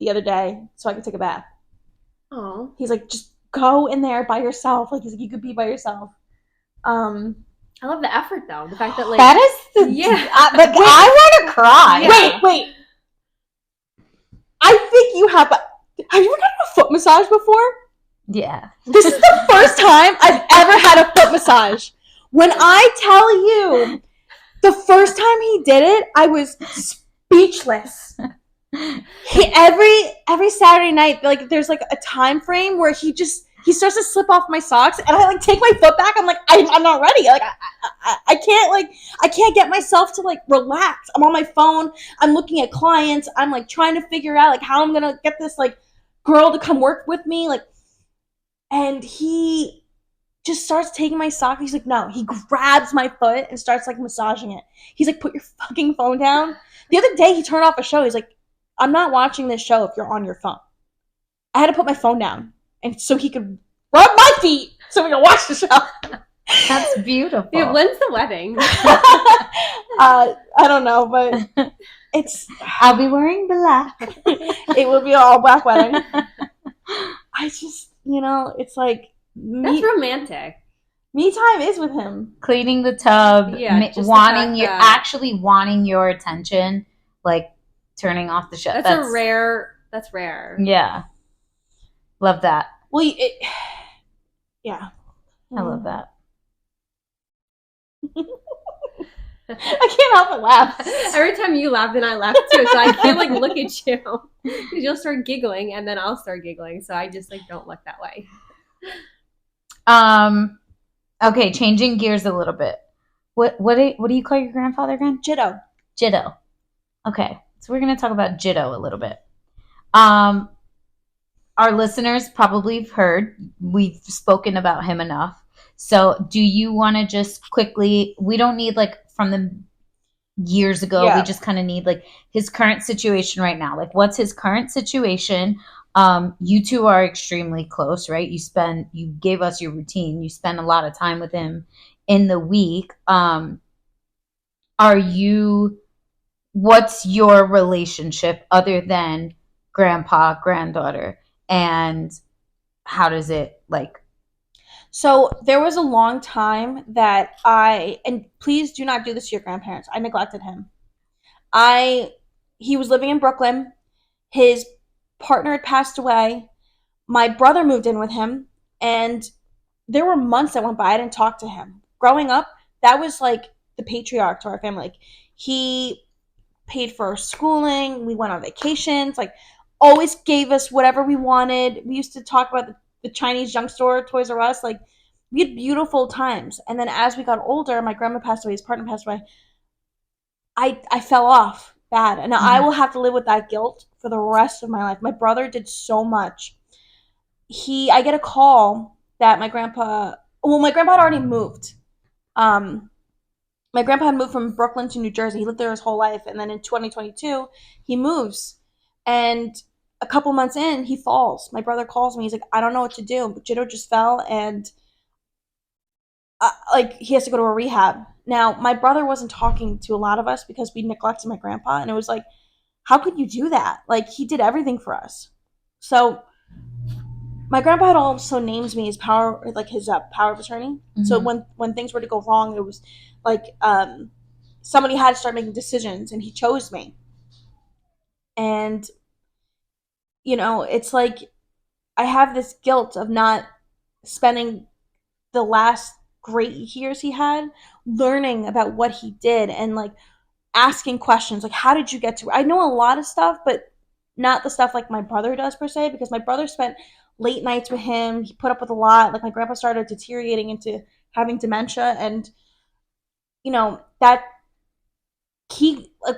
the other day so I could take a bath. Oh. He's like, just go in there by yourself. Like, he's like, you could be by yourself. I love the effort though. The fact that like that is but I want to cry. Yeah. Wait. I think you have you ever gotten a foot massage before? Yeah. This is the first time I've ever had a foot massage. When I tell you, the first time he did it, I was speechless. Every Saturday night, like there's like a time frame where he starts to slip off my socks, and I like take my foot back. I'm like, I'm not ready. Like I can't get myself to like relax. I'm on my phone. I'm looking at clients. I'm like trying to figure out like how I'm gonna get this like girl to come work with me. Like, and he just starts taking my sock. He's like, no. He grabs my foot and starts like massaging it. He's like, put your fucking phone down. The other day he turned off a show. He's like, I'm not watching this show if you're on your phone. I had to put my phone down. And so he could rub my feet so we could watch the show. That's beautiful. Dude, when's the wedding? I don't know, but I'll be wearing black. It will be an all black wedding. I just, it's like that's romantic. Me time is with him. Cleaning the tub, actually wanting your attention, like turning off the show. That's rare. Yeah. Love that. Well, yeah. I love that. I can't help but laugh. Every time you laugh, then I laugh too. So I can't like look at you because you'll start giggling, and then I'll start giggling. So I just like don't look that way. Okay, changing gears a little bit. What do you call your grandfather again? Jiddo. Okay, so we're gonna talk about Jiddo a little bit. Our listeners probably have heard we've spoken about him enough. So do you want to just quickly, we don't need like from the years ago, we just kind of need like his current situation right now. Like what's his current situation? You two are extremely close, right? You gave us your routine. You spend a lot of time with him in the week. Are you, what's your relationship other than grandpa, granddaughter? And how does it like? So there was a long time that and please do not do this to your grandparents. I neglected him. He was living in Brooklyn. His partner had passed away. My brother moved in with him, and there were months that went by I didn't talk to him. Growing up, that was like the patriarch to our family. Like, he paid for our schooling. We went on vacations. Like, always gave us whatever we wanted. We used to talk about the Chinese junk store, Toys R Us. Like, we had beautiful times. And then as we got older, my grandma passed away. His partner passed away. I fell off bad, and I will have to live with that guilt for the rest of my life. My brother did so much. I get a call that my grandpa had already moved. My grandpa had moved from Brooklyn to New Jersey. He lived there his whole life, and then in 2022 he moves, and a couple months in he falls. My brother calls me. He's like, I don't know what to do, but Jiddo just fell, and like, he has to go to a rehab. Now, my brother wasn't talking to a lot of us because we neglected my grandpa, and it was like, how could you do that? Like, he did everything for us. So my grandpa had also named me his power of attorney. Mm-hmm. So when things were to go wrong, it was like, somebody had to start making decisions, and he chose me. And it's like I have this guilt of not spending the last great years he had learning about what he did, and like asking questions like, how did you get to, I know a lot of stuff, but not the stuff like my brother does per se, because my brother spent late nights with him. He put up with a lot. Like, my grandpa started deteriorating into having dementia, and that he, like,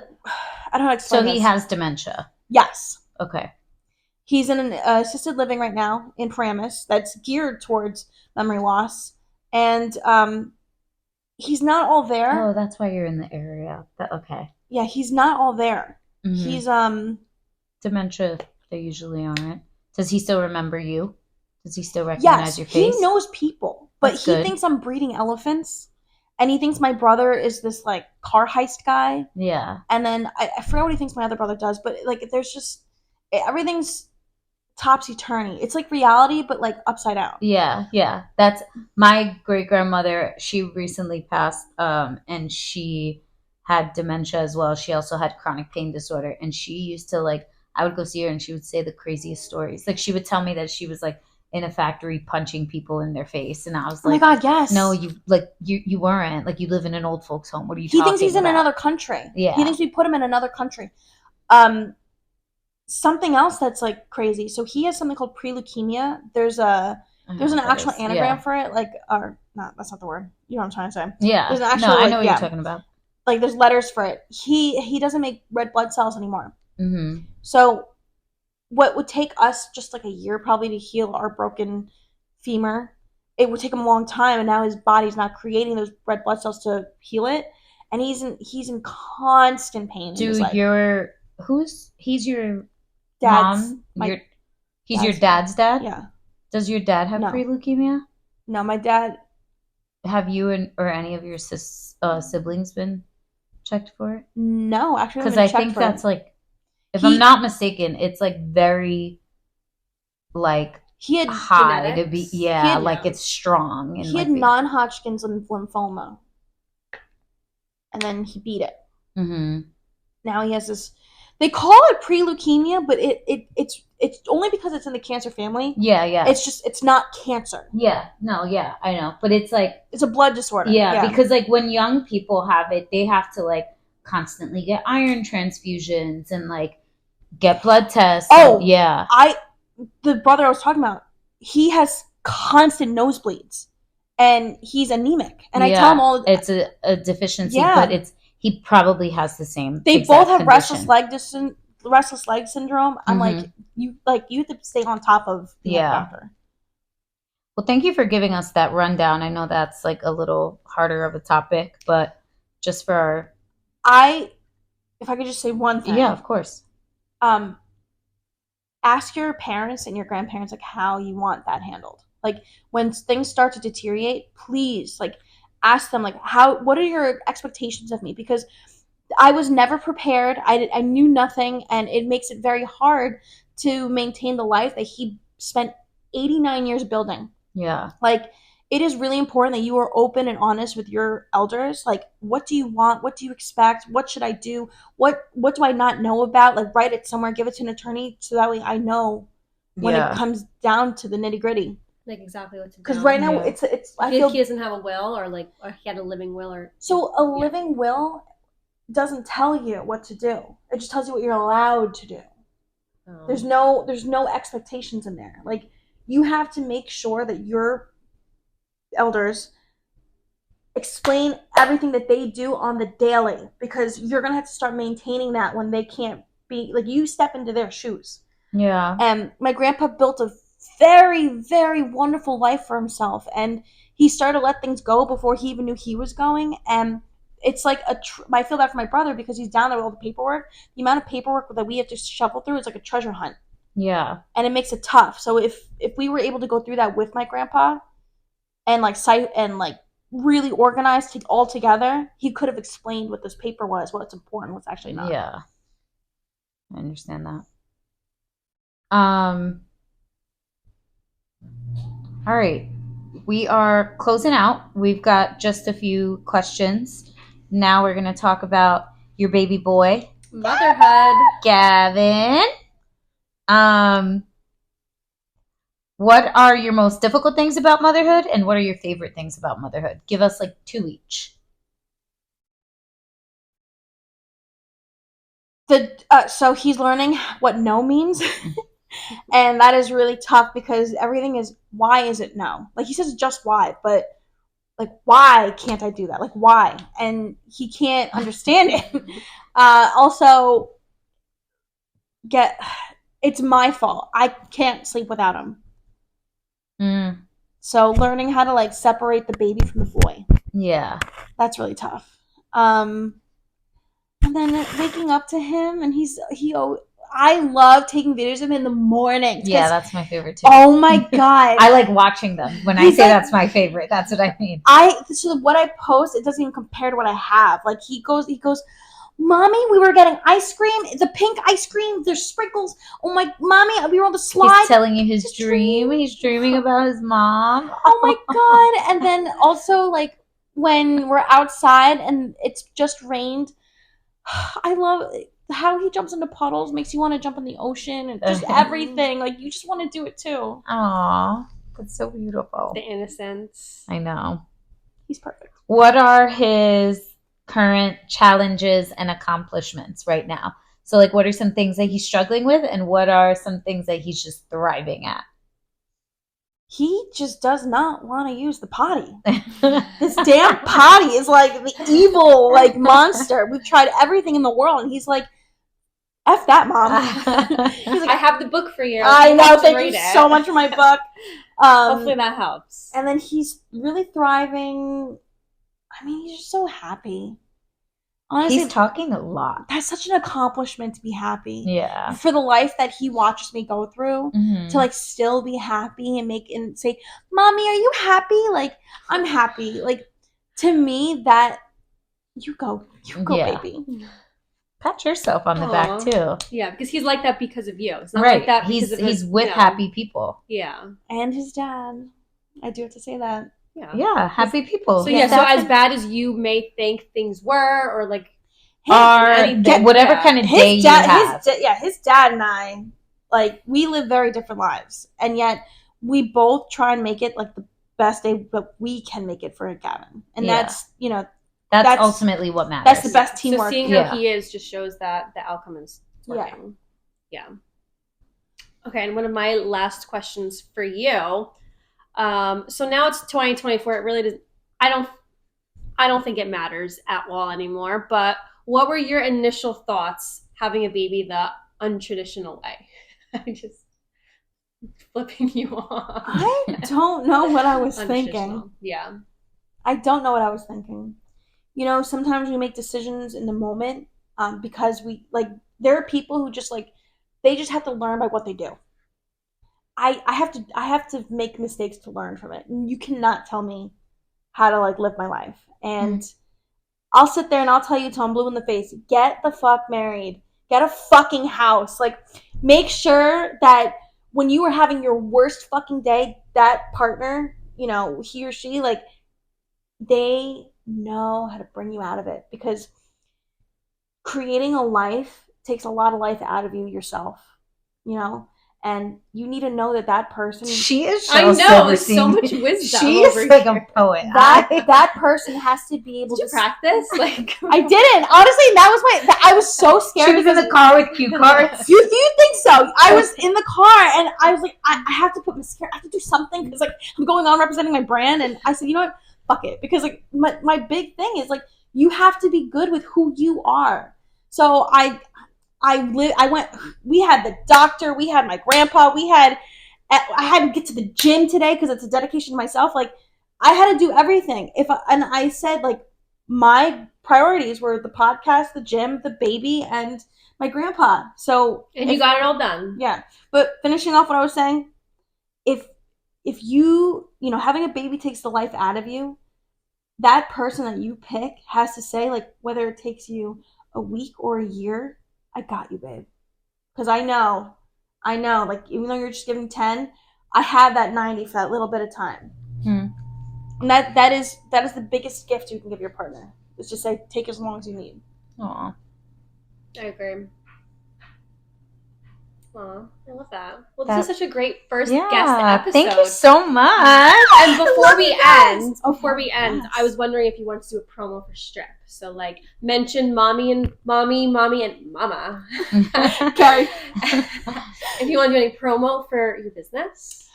I don't know how to explain So he this. has dementia. Yes. Okay. He's in an assisted living right now in Paramus that's geared towards memory loss, and he's not all there. Oh, that's why you're in the area. Okay. Yeah, he's not all there. Mm-hmm. He's dementia. They usually aren't. Does he still remember you? Does he still recognize your face? He knows people, but he thinks I'm breeding elephants, and he thinks my brother is this like car heist guy. Yeah. And then I forget what he thinks my other brother does, but like, there's just, everything's topsy-turvy. It's like reality, but like upside down. Yeah. That's my great grandmother. She recently passed, and she had dementia as well. She also had chronic pain disorder, and she used to, like, I would go see her, and she would say the craziest stories. Like, she would tell me that she was like in a factory punching people in their face, and I was like, oh my god, yes. No, you weren't. Like, you live in an old folks home. What are you talking about? He thinks he's in another country. Yeah. He thinks we put him in another country. Something else that's like crazy. So he has something called pre-leukemia. There's an actual anagram for it. Like, or not, that's not the word. You know what I'm trying to say. Yeah. There's an actual, I know what you're talking about. Like, there's letters for it. He doesn't make red blood cells anymore. Mm-hmm. So what would take us just like a year probably to heal our broken femur, it would take him a long time, and now his body's not creating those red blood cells to heal it, and he's in constant pain. He's your dad's mom? He's your dad's dad? Yeah. Does your dad have pre-leukemia? No, my dad. Have you or any of your siblings been checked for it? No, actually, because I think that's like, if I'm not mistaken, it's like very like he had high genetics. to be, like it's strong. And he had non-Hodgkin's lymphoma, and then he beat it. Mm-hmm. Now he has this. They call it pre-leukemia, but it's only because it's in the cancer family. Yeah. It's not cancer. Yeah, no, yeah, I know, but it's like, it's a blood disorder. Yeah, because like when young people have it, they have to like constantly get iron transfusions and like get blood tests. Oh, yeah. The brother I was talking about, he has constant nosebleeds, and he's anemic. And I tell him all, it's a deficiency, but he probably has the same. They both have restless leg syndrome. I'm like, you have to stay on top of the doctor. Well, thank you for giving us that rundown. I know that's like a little harder of a topic, but just for if I could just say one thing. Yeah, of course. Ask your parents and your grandparents like how you want that handled. Like, when things start to deteriorate, please, like, ask them like, what are your expectations of me? Because I was never prepared. I knew nothing, and it makes it very hard to maintain the life that he spent 89 years building. Yeah. Like, it is really important that you are open and honest with your elders. Like, what do you want? What do you expect? What should I do? What do I not know about? Like, write it somewhere, give it to an attorney, so that way I know when it comes down to the nitty gritty. Like exactly what to do. Because right now it's I feel he doesn't have a will, or like, or he had a living will, or so a living will doesn't tell you what to do. It just tells you what you're allowed to do. Oh. There's no expectations in there. Like, you have to make sure that your elders explain everything that they do on the daily, because you're gonna have to start maintaining that when they can't be, like, you step into their shoes. Yeah. And my grandpa built a very, very wonderful life for himself, and he started to let things go before he even knew he was going. And it's like I feel bad for my brother because he's down there with all the paperwork. The amount of paperwork that we have to shuffle through is like a treasure hunt. Yeah. And it makes it tough. So if we were able to go through that with my grandpa and like really organized all together, he could have explained what this paper was, what's important, what's actually not. Yeah. I understand that. All right. We are closing out. We've got just a few questions. Now we're going to talk about your baby boy. Motherhood. Gavin. What are your most difficult things about motherhood, and what are your favorite things about motherhood? Give us like 2 each. So he's learning what no means. And that is really tough because everything is, why is it no? Like, he says just why, but like, why can't I do that? Like, why? And he can't understand it. Also, it's my fault. I can't sleep without him. So learning how to like separate the baby from the boy. Yeah. That's really tough. And then waking up to him, and I love taking videos of him in the morning. Yeah, that's my favorite too. Oh my God. I like watching them. When I say that's my favorite, that's what I mean. So what I post, it doesn't even compare to what I have. Like, he goes, Mommy, we were getting ice cream. The pink ice cream. There's sprinkles. Oh my, Mommy, we were on the slide. He's telling you his dream. He's dreaming about his mom. Oh my God. And then also, like, when we're outside and it's just rained, I love how he jumps into puddles, makes you want to jump in the ocean, and just everything. Like, you just want to do it too. Aww, that's so beautiful. The innocence. I know. He's perfect. What are his current challenges and accomplishments right now? So, like, what are some things that he's struggling with, and what are some things that he's just thriving at? He just does not want to use the potty. This damn potty is like the evil, like, monster. We've tried everything in the world, and he's like, F that, Mom. He's like, I have the book for you. I know. Thank you so much for my book. Hopefully that helps. And then he's really thriving. I mean, he's just so happy. Honestly, he's talking a lot. That's such an accomplishment to be happy. Yeah. For the life that he watches me go through, to like still be happy and say, Mommy, are you happy? Like, I'm happy. Like, to me, that you go, baby. Pat yourself on the back too. Yeah, because he's like that because of you. It's not right. Like that he's with happy people. Yeah. And his dad. I do have to say that. Yeah, happy people. So so as bad as you may think things were, or like, whatever kind of day you have. His dad and I, like, we live very different lives, and yet we both try and make it like the best day that we can make it for Gavin, and that's ultimately what matters. That's the best teamwork. So seeing how he is just shows that the outcome is working. Yeah. Okay, and one of my last questions for you. So now it's 2024. It really does. I don't think it matters at all anymore. But what were your initial thoughts having a baby the untraditional way? I'm just flipping you off. I don't know what I was thinking. Yeah. I don't know what I was thinking. You know, sometimes we make decisions in the moment because there are people who just they just have to learn by what they do. I have to make mistakes to learn from it. And you cannot tell me how to like live my life. And I'll sit there and I'll tell you till I'm blue in the face, get the fuck married. Get a fucking house. Like, make sure that when you are having your worst fucking day, that partner, you know, he or she, like, they know how to bring you out of it. Because creating a life takes a lot of life out of you yourself, you know? And you need to know that that person, She is so I know, Silverstein. so much wisdom. She is over like here. a poet. that person has to be able Did you to practice? Like, I didn't. Honestly, that was I was so scared. She was in the car with cue cards. You think so? I was in the car and I was like, I have to put mascara. I have to do something because like I'm going on representing my brand. And I said, you know what? Fuck it. Because like my big thing is like you have to be good with who you are. So I went. We had the doctor. We had my grandpa. I had to get to the gym today because it's a dedication to myself. Like I had to do everything. And I said like my priorities were the podcast, the gym, the baby, and my grandpa. So and you got it all done. Yeah. But finishing off what I was saying, if you know, having a baby takes the life out of you, that person that you pick has to say, like, whether it takes you a week or a year, I got you, babe. Because I know, like, even though you're just giving 10, I have that 90 for that little bit of time. And that is the biggest gift you can give your partner. Is just say, take as long as you need. Aw. I agree. Aw, I love that. Well, this is such a great first guest episode. Thank you so much. And before we end, I was wondering if you wanted to do a promo for Strip. So, like, mention Mommy and Mama. Okay. If you want to do any promo for your business.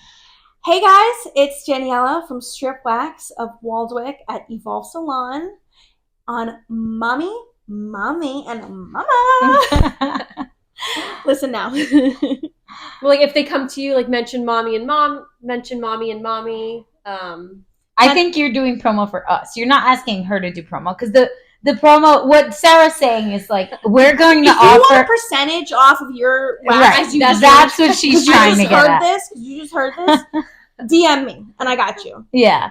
Hey guys, it's Daniela from Strip Wax of Waldwick at Evolve Salon on Mami, and Mama. Listen now. Well, like if they come to you, like mention Mommy and Mommy. I think you're doing promo for us. You're not asking her to do promo because the promo, what Sarah's saying is like we're going to if offer you want a percentage off of your wax. Right. That's what she's trying to get at. You just heard this. DM me and I got you. Yeah.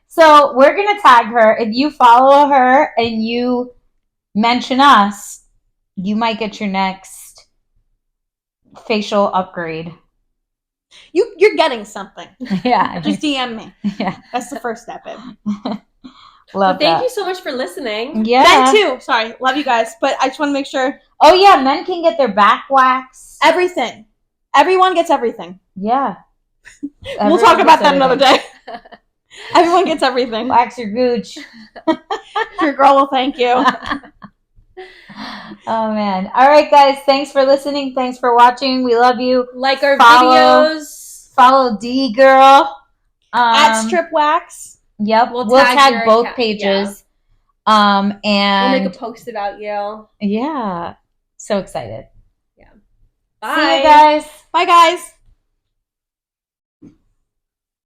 So we're gonna tag her. If you follow her and you mention us, you might get your next facial upgrade. You're getting something. Yeah. Just DM me. Yeah. That's the first step, babe. Love thank you so much for listening. Yeah. Men too. Sorry. Love you guys. But I just want to make sure. Oh yeah, men can get their back wax. Everything. Everyone gets everything. Yeah. We'll talk about that another day. Everyone gets everything. Wax your gooch. Your girl will thank you. Oh man. All right guys, thanks for listening. Thanks for watching. We love you. Like our videos. Follow D girl. At Strip Wax. Yep. We'll tag both pages. Yeah. And we'll make a post about you. Yeah. So excited. Yeah. Bye. See you guys. Bye guys.